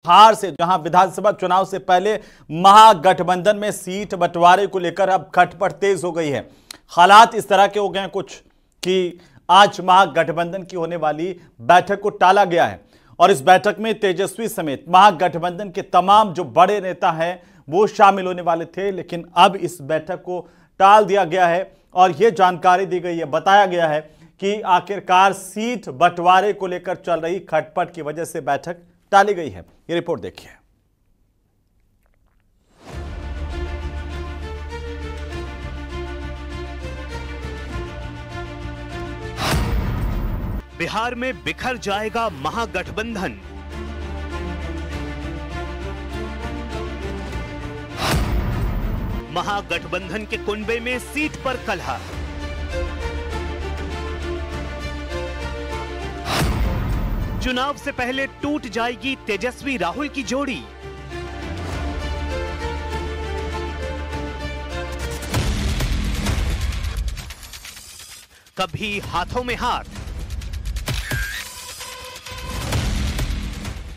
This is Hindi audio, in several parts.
हार से, जहां विधानसभा चुनाव से पहले महागठबंधन में सीट बंटवारे को लेकर अब खटपट तेज हो गई है। हालात इस तरह के हो गए हैं कुछ कि आज महागठबंधन की होने वाली बैठक को टाला गया है और इस बैठक में तेजस्वी समेत महागठबंधन के तमाम जो बड़े नेता हैं वो शामिल होने वाले थे, लेकिन अब इस बैठक को टाल दिया गया है और यह जानकारी दी गई है, बताया गया है कि आखिरकार सीट बंटवारे को लेकर चल रही खटपट की वजह से बैठक टाली गई है। ये रिपोर्ट देखिए। बिहार में बिखर जाएगा महागठबंधन। महागठबंधन के कुनबे में सीट पर कलह। चुनाव से पहले टूट जाएगी तेजस्वी राहुल की जोड़ी। कभी हाथों में हाथ,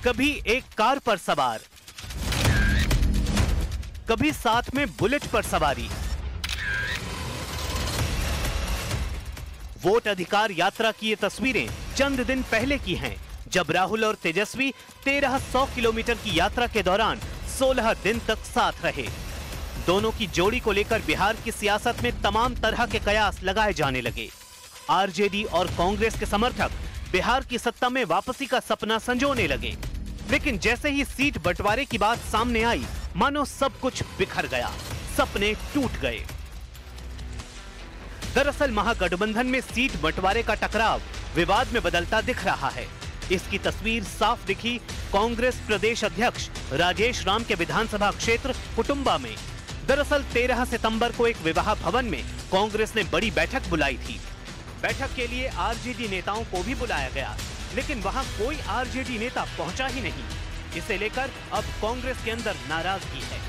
कभी एक कार पर सवार, कभी साथ में बुलेट पर सवारी। वोट अधिकार यात्रा की ये तस्वीरें चंद दिन पहले की हैं, जब राहुल और तेजस्वी 1300 किलोमीटर की यात्रा के दौरान 16 दिन तक साथ रहे। दोनों की जोड़ी को लेकर बिहार की सियासत में तमाम तरह के कयास लगाए जाने लगे। आरजेडी और कांग्रेस के समर्थक बिहार की सत्ता में वापसी का सपना संजोने लगे, लेकिन जैसे ही सीट बंटवारे की बात सामने आई, मानो सब कुछ बिखर गया, सपने टूट गए। दरअसल महागठबंधन में सीट बंटवारे का टकराव विवाद में बदलता दिख रहा है। इसकी तस्वीर साफ दिखी कांग्रेस प्रदेश अध्यक्ष राजेश राम के विधानसभा क्षेत्र कुटुंबा में। दरअसल 13 सितंबर को एक विवाह भवन में कांग्रेस ने बड़ी बैठक बुलाई थी। बैठक के लिए आरजेडी नेताओं को भी बुलाया गया, लेकिन वहां कोई आरजेडी नेता पहुंचा ही नहीं। इसे लेकर अब कांग्रेस के अंदर नाराजगी है।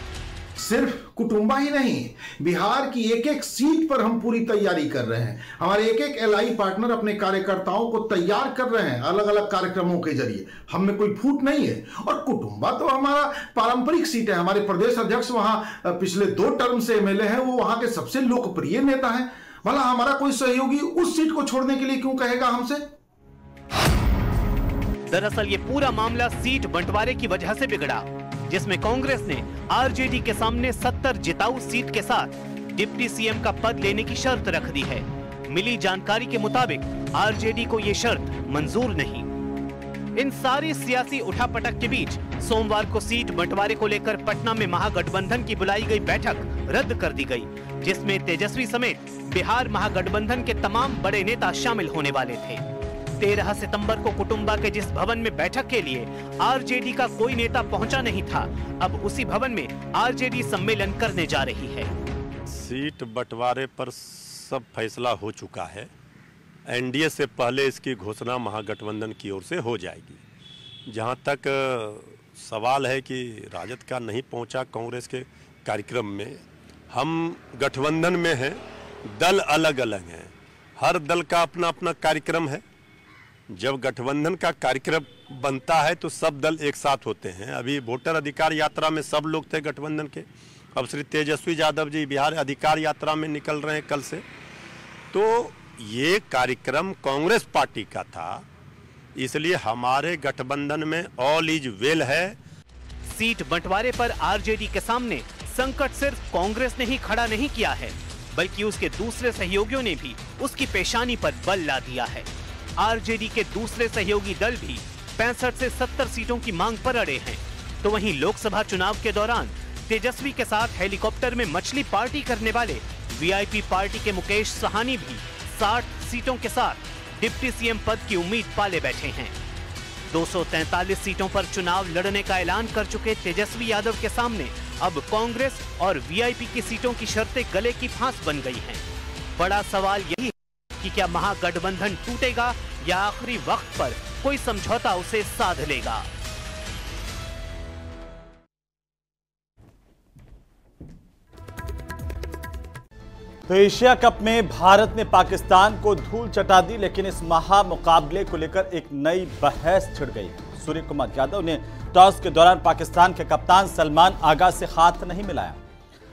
सिर्फ कुटुंबा ही नहीं, बिहार की एक एक सीट पर हम पूरी तैयारी कर रहे हैं। हमारे एक एक एलआई पार्टनर अपने कार्यकर्ताओं को तैयार कर रहे हैं अलग अलग कार्यक्रमों के जरिए। हम में कोई फूट नहीं है और कुटुंबा तो हमारा पारंपरिक सीट है। हमारे प्रदेश अध्यक्ष वहां पिछले 2 टर्म से एमएलए हैं, वो वहां के सबसे लोकप्रिय नेता हैं। भला हमारा कोई सहयोगी उस सीट को छोड़ने के लिए क्यों कहेगा हमसे? दरअसल ये पूरा मामला सीट बंटवारे की वजह से बिगड़ा, जिसमें कांग्रेस ने आरजेडी के सामने 70 जिताऊ सीट के साथ डिप्टी सीएम का पद लेने की शर्त रख दी है। मिली जानकारी के मुताबिक आरजेडी को ये शर्त मंजूर नहीं। इन सारी सियासी उठापटक के बीच सोमवार को सीट बंटवारे को लेकर पटना में महागठबंधन की बुलाई गई बैठक रद्द कर दी गई, जिसमें तेजस्वी समेत बिहार महागठबंधन के तमाम बड़े नेता शामिल होने वाले थे। 13 सितंबर को कुटुंबा के जिस भवन में बैठक के लिए आरजेडी का कोई नेता पहुंचा नहीं था, अब उसी भवन में आरजेडी सम्मेलन करने जा रही है। सीट बंटवारे पर सब फैसला हो चुका है। एनडीए से पहले इसकी घोषणा महागठबंधन की ओर से हो जाएगी। जहां तक सवाल है कि राजद का नहीं पहुंचा कांग्रेस के कार्यक्रम में, हम गठबंधन में हैं, दल अलग अलग हैं, हर दल का अपना अपना कार्यक्रम है। जब गठबंधन का कार्यक्रम बनता है तो सब दल एक साथ होते हैं। अभी वोटर अधिकार यात्रा में सब लोग थे गठबंधन के। अब श्री तेजस्वी यादव जी बिहार अधिकार यात्रा में निकल रहे हैं कल से। तो ये कार्यक्रम कांग्रेस पार्टी का था, इसलिए हमारे गठबंधन में ऑल इज वेल है। सीट बंटवारे पर आरजेडी के सामने संकट सिर्फ कांग्रेस ने ही खड़ा नहीं किया है, बल्कि उसके दूसरे सहयोगियों ने भी उसकी पेशानी पर बल ला दिया है। आरजेडी के दूसरे सहयोगी दल भी 65 से 70 सीटों की मांग पर अड़े हैं। तो वहीं लोकसभा चुनाव के दौरान तेजस्वी के साथ हेलीकॉप्टर में मछली पार्टी करने वाले वीआईपी पार्टी के मुकेश सहानी भी 60 सीटों के साथ डिप्टी सीएम पद की उम्मीद पाले बैठे हैं। 243 सीटों पर चुनाव लड़ने का ऐलान कर चुके तेजस्वी यादव के सामने अब कांग्रेस और वीआईपी की सीटों की शर्तें गले की फांस बन गई हैं। बड़ा सवाल यही है कि क्या महागठबंधन टूटेगा या आखिरी वक्त पर कोई समझौता उसे साध लेगा। तो एशिया कप में भारत ने पाकिस्तान को धूल चटा दी, लेकिन इस महामुकाबले को लेकर एक नई बहस छिड़ गई। सूर्य कुमार यादव ने टॉस के दौरान पाकिस्तान के कप्तान सलमान आगा से हाथ नहीं मिलाया।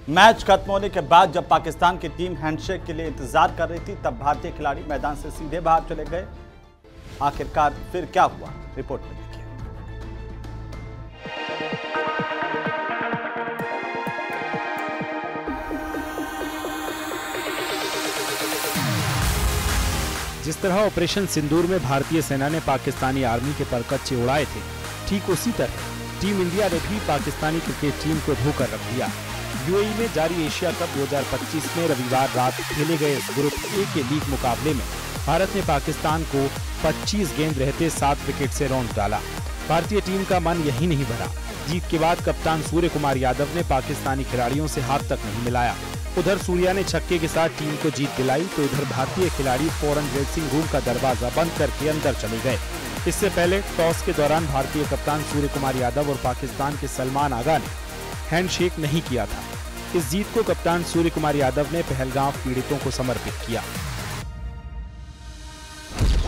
मैच खत्म होने के बाद जब पाकिस्तान की टीम हैंडशेक के लिए इंतजार कर रही थी, तब भारतीय खिलाड़ी मैदान से सीधे बाहर चले गए। आखिरकार फिर क्या हुआ, रिपोर्ट में देखिए। जिस तरह ऑपरेशन सिंदूर में भारतीय सेना ने पाकिस्तानी आर्मी के परकच्चे उड़ाए थे, ठीक उसी तरह टीम इंडिया ने भी पाकिस्तानी क्रिकेट टीम को धोकर रख दिया। यूएई में जारी एशिया कप 2025 में रविवार रात खेले गए ग्रुप ए के लीग मुकाबले में भारत ने पाकिस्तान को 25 गेंद रहते 7 विकेट से रौंद डाला। भारतीय टीम का मन यही नहीं भरा। जीत के बाद कप्तान सूर्य कुमार यादव ने पाकिस्तानी खिलाड़ियों से हाथ तक नहीं मिलाया। उधर सूर्या ने छक्के के साथ टीम को जीत दिलाई, तो इधर भारतीय खिलाड़ी फौरन ड्रेसिंग रूम का दरवाजा बंद करके अंदर चले गए। इससे पहले टॉस के दौरान भारतीय कप्तान सूर्य कुमार यादव और पाकिस्तान के सलमान आगा ने हैंडशेक नहीं किया था। इस जीत को कप्तान सूर्य कुमार यादव ने पहलगाम पीड़ितों को समर्पित किया।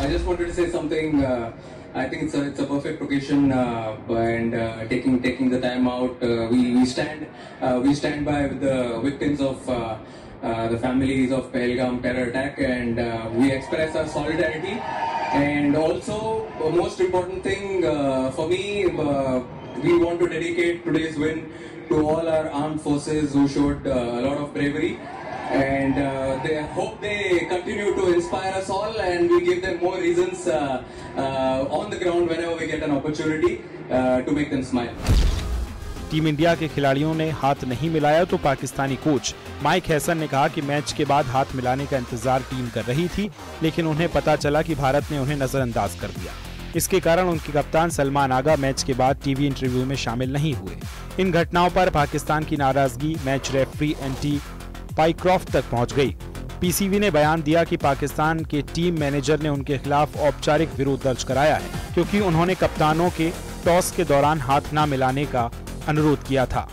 I just wanted to say something. I think it's a perfect occasion, and taking the time out, we stand by with the victims of the families of Pahalgam terror attack, and we express our solidarity. And also, most important thing for me, we want to dedicate today's win to all our armed forces who showed a lot of bravery. And they hope they continue to inspire us all, and we give them more reasons on the ground whenever we get an opportunity to make them smile. Team India के खिलाड़ियों ने हाथ नहीं मिलाया, तो पाकिस्तानी कोच माइक हैसन ने कहा कि मैच के बाद हाथ मिलाने का इंतजार टीम कर रही थी, लेकिन उन्हें पता चला कि भारत ने उन्हें नजरअंदाज कर दिया। इसके कारण उनके कप्तान सलमान आगा मैच के बाद टीवी इंटरव्यू में शामिल नहीं हुए। इन घटनाओं पर पाकिस्तान की नाराजगी मैच रेफरी एंटी पाइक्रॉफ्ट तक पहुंच गई। पीसीबी ने बयान दिया कि पाकिस्तान के टीम मैनेजर ने उनके खिलाफ औपचारिक विरोध दर्ज कराया है, क्योंकि उन्होंने कप्तानों के टॉस के दौरान हाथ न मिलाने का अनुरोध किया था।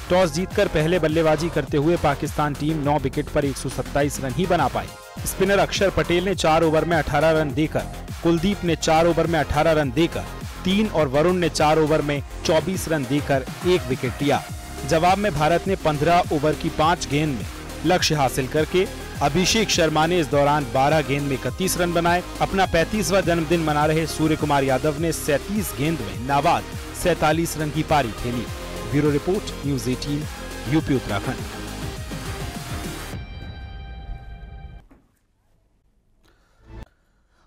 टॉस जीतकर पहले बल्लेबाजी करते हुए पाकिस्तान टीम 9 विकेट पर 127 रन ही बना पाई। स्पिनर अक्षर पटेल ने 4 ओवर में 18 रन देकर, कुलदीप ने 4 ओवर में 18 रन देकर 3 और वरुण ने 4 ओवर में 24 रन देकर 1 विकेट लिया। जवाब में भारत ने 15 ओवर की 5 गेंद में लक्ष्य हासिल करके अभिषेक शर्मा ने इस दौरान 12 गेंद में 31 रन बनाए। अपना 35वां जन्मदिन मना रहे सूर्य कुमार यादव ने 37 गेंद में नाबाद 47 रन की पारी खेली। Bureau report, news 18, UP Uttarakhand.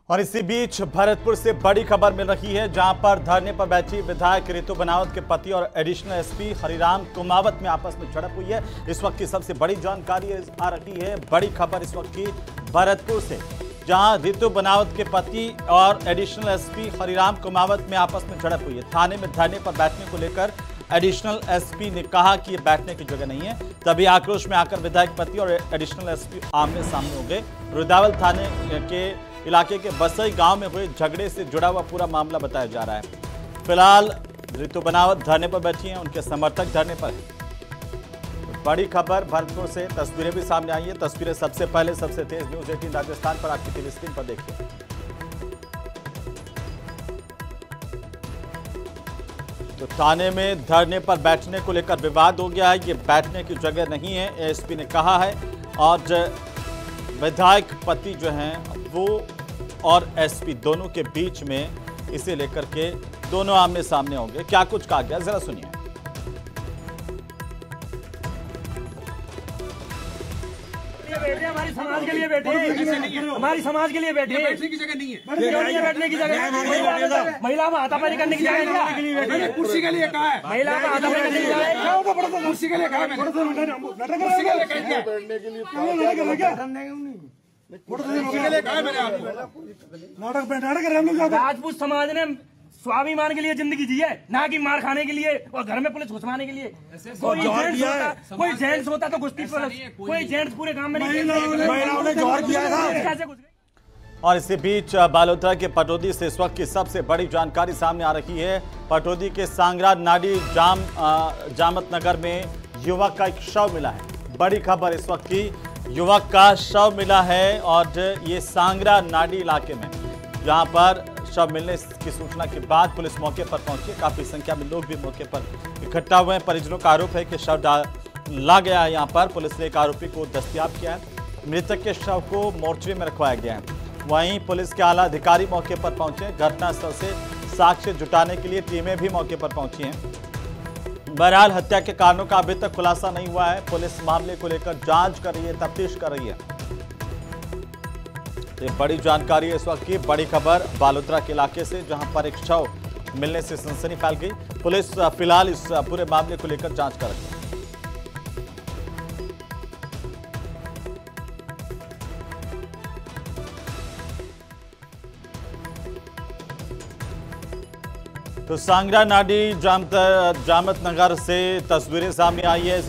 और इसी बीच भरतपुर से बड़ी खबर मिल रही है, जहां पर धरने पर बैठी विधायक रितु बनावत के पति और एडिशनल एसपी हरिराम कुमावत में आपस में झड़प हुई है। इस वक्त की सबसे बड़ी जानकारी आ रही है, बड़ी खबर इस वक्त की भरतपुर से, जहां रितु बनावत के पति और एडिशनल एसपी हरिराम कुमावत में आपस में झड़प हुई है। थाने में धरने पर बैठने को लेकर एडिशनल एसपी ने कहा कि ये बैठने की जगह नहीं है। तभी आक्रोश में आकर विधायक पति और एडिशनल एसपी आमने सामने हो गए। रुदावल थाने के इलाके के बसई गांव में हुए झगड़े से जुड़ा हुआ पूरा मामला बताया जा रहा है। फिलहाल रितु बनावत धरने पर बैठी हैं, उनके समर्थक धरने पर हैं। बड़ी खबर भरतपुर से, तस्वीरें भी सामने आई है। तस्वीरें सबसे पहले सबसे तेज न्यूज़ 18 राजस्थान पर आपकी टीवी स्क्रीन पर देखिए। तो थाने में धरने पर बैठने को लेकर विवाद हो गया है। ये बैठने की जगह नहीं है, एएसपी ने कहा है। और विधायक पति जो हैं वो और एसपी दोनों के बीच में इसे लेकर के दोनों आमने सामने होंगे। क्या कुछ कहा गया, जरा सुनिए। हमारी समाज के लिए बैठे, हमारी समाज के लिए बैठे, बैठने की जगह नहीं है, बैठने की जगह महिला को हाथापाई करने की जगह, कुर्सी के लिए कहा है, महिला को हाथापाई करने की जगह, कुर्सी के लिए कहा है, राजपूत समाज ने स्वाभिमान के लिए जिंदगी जी है, ना कि मार खाने के लिए और घर में पुलिस घुसवाने के लिए। कोई जेंट्स होता तो घुसती, कोई जेंट्स पूरे काम में नहीं, महिलाओं ने जोर किया था। और इसी बीच बालोतरा के पटौदी से इस वक्त की सबसे बड़ी जानकारी सामने आ रही है। पटौदी के सांगरा नाडी जामत नगर में युवक का एक शव मिला है। बड़ी खबर इस वक्त की, युवक का शव मिला है और ये सांगरा नाडी इलाके में, जहां पर शव मिलने की सूचना के बाद पुलिस मौके पर पहुंची। काफी संख्या में लोग भी मौके पर इकट्ठा हुए हैं। परिजनों का आरोप है कि शव ला गया है। यहाँ पर पुलिस ने एक आरोपी को दस्तयाब किया है। मृतक के शव को मोर्चरी में रखवाया गया है। वहीं पुलिस के आला अधिकारी मौके पर पहुंचे। घटनास्थल से साक्ष्य जुटाने के लिए टीमें भी मौके पर पहुंची हैं। बहरहाल हत्या के कारणों का अभी तक खुलासा नहीं हुआ है। पुलिस मामले को लेकर जांच कर रही है, तफ्तीश कर रही है। ये बड़ी जानकारी है इस वक्त की। बड़ी खबर बालोतरा के इलाके से, जहां पर एक शव मिलने से सनसनी फैल गई। पुलिस फिलहाल इस पूरे मामले को लेकर जांच कर रही है। तो सांगरा नाडी जामत नगर से तस्वीरें सामने आई है।